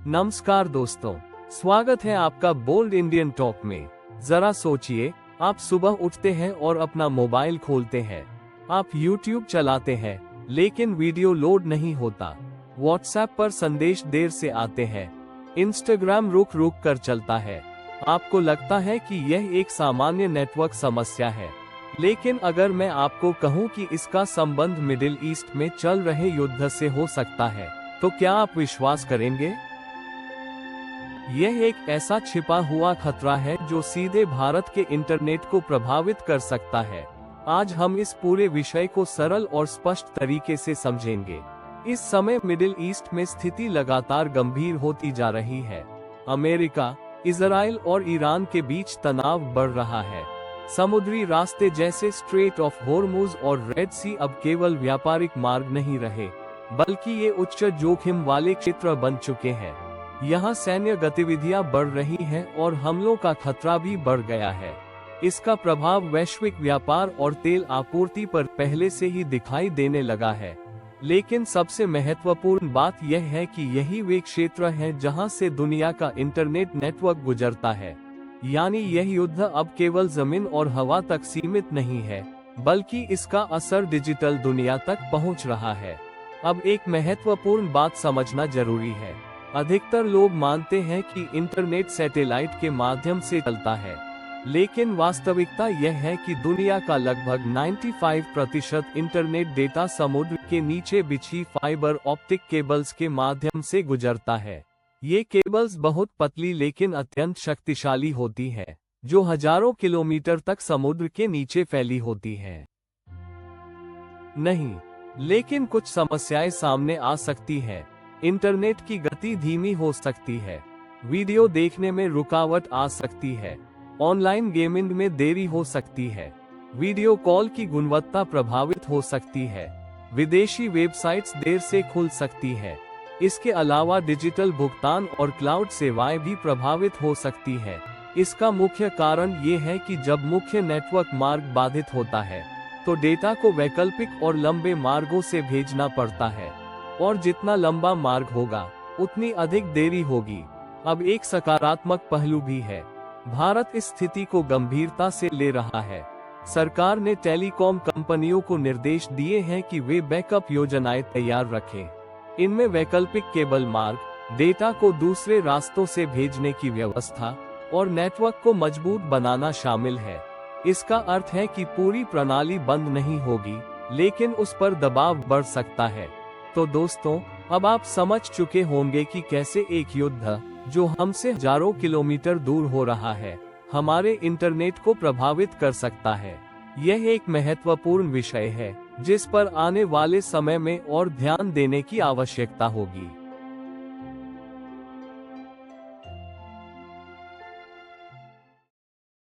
नमस्कार दोस्तों, स्वागत है आपका बोल्ड इंडियन टॉक में। जरा सोचिए, आप सुबह उठते हैं और अपना मोबाइल खोलते हैं। आप YouTube चलाते हैं, लेकिन वीडियो लोड नहीं होता। WhatsApp पर संदेश देर से आते हैं। Instagram रुक रुक कर चलता है। आपको लगता है कि यह एक सामान्य नेटवर्क समस्या है, लेकिन अगर मैं आपको कहूं कि इसका संबंध मिडिल ईस्ट में चल रहे युद्ध से हो सकता है, तो क्या आप विश्वास करेंगे? यह एक ऐसा छिपा हुआ खतरा है जो सीधे भारत के इंटरनेट को प्रभावित कर सकता है। आज हम इस पूरे विषय को सरल और स्पष्ट तरीके से समझेंगे। इस समय मिडिल ईस्ट में स्थिति लगातार गंभीर होती जा रही है। अमेरिका, इजराइल और ईरान के बीच तनाव बढ़ रहा है। समुद्री रास्ते जैसे स्ट्रेट ऑफ होर्मुज और रेड सी अब केवल व्यापारिक मार्ग नहीं रहे, बल्कि ये उच्च जोखिम वाले क्षेत्र बन चुके हैं। यहाँ सैन्य गतिविधियां बढ़ रही हैं और हमलों का खतरा भी बढ़ गया है। इसका प्रभाव वैश्विक व्यापार और तेल आपूर्ति पर पहले से ही दिखाई देने लगा है। लेकिन सबसे महत्वपूर्ण बात यह है कि यही वे क्षेत्र हैं जहां से दुनिया का इंटरनेट नेटवर्क गुजरता है। यानी यह युद्ध अब केवल जमीन और हवा तक सीमित नहीं है, बल्कि इसका असर डिजिटल दुनिया तक पहुंच रहा है। अब एक महत्वपूर्ण बात समझना जरूरी है। अधिकतर लोग मानते हैं कि इंटरनेट सैटेलाइट के माध्यम से चलता है, लेकिन वास्तविकता यह है कि दुनिया का लगभग 95% इंटरनेट डेटा समुद्र के नीचे बिछी फाइबर ऑप्टिक केबल्स के माध्यम से गुजरता है। ये केबल्स बहुत पतली लेकिन अत्यंत शक्तिशाली होती है, जो हजारों किलोमीटर तक समुद्र के नीचे फैली होती है। नहीं, लेकिन कुछ समस्याएं सामने आ सकती हैं। इंटरनेट की गति धीमी हो सकती है, वीडियो देखने में रुकावट आ सकती है, ऑनलाइन गेमिंग में देरी हो सकती है, वीडियो कॉल की गुणवत्ता प्रभावित हो सकती है, विदेशी वेबसाइट्स देर से खुल सकती है। इसके अलावा डिजिटल भुगतान और क्लाउड सेवाएं भी प्रभावित हो सकती है। इसका मुख्य कारण ये है कि जब मुख्य नेटवर्क मार्ग बाधित होता है, तो डेटा को वैकल्पिक और लंबे मार्गों से भेजना पड़ता है, और जितना लंबा मार्ग होगा, उतनी अधिक देरी होगी। अब एक सकारात्मक पहलू भी है। भारत इस स्थिति को गंभीरता से ले रहा है। सरकार ने टेलीकॉम कंपनियों को निर्देश दिए हैं कि वे बैकअप योजनाएं तैयार रखें। इनमें वैकल्पिक केबल मार्ग, डेटा को दूसरे रास्तों से भेजने की व्यवस्था और नेटवर्क को मजबूत बनाना शामिल है। इसका अर्थ है कि पूरी प्रणाली बंद नहीं होगी, लेकिन उस पर दबाव बढ़ सकता है। तो दोस्तों, अब आप समझ चुके होंगे कि कैसे एक युद्ध, जो हमसे हजारों किलोमीटर दूर हो रहा है, हमारे इंटरनेट को प्रभावित कर सकता है। यह एक महत्वपूर्ण विषय है, जिस पर आने वाले समय में और ध्यान देने की आवश्यकता होगी।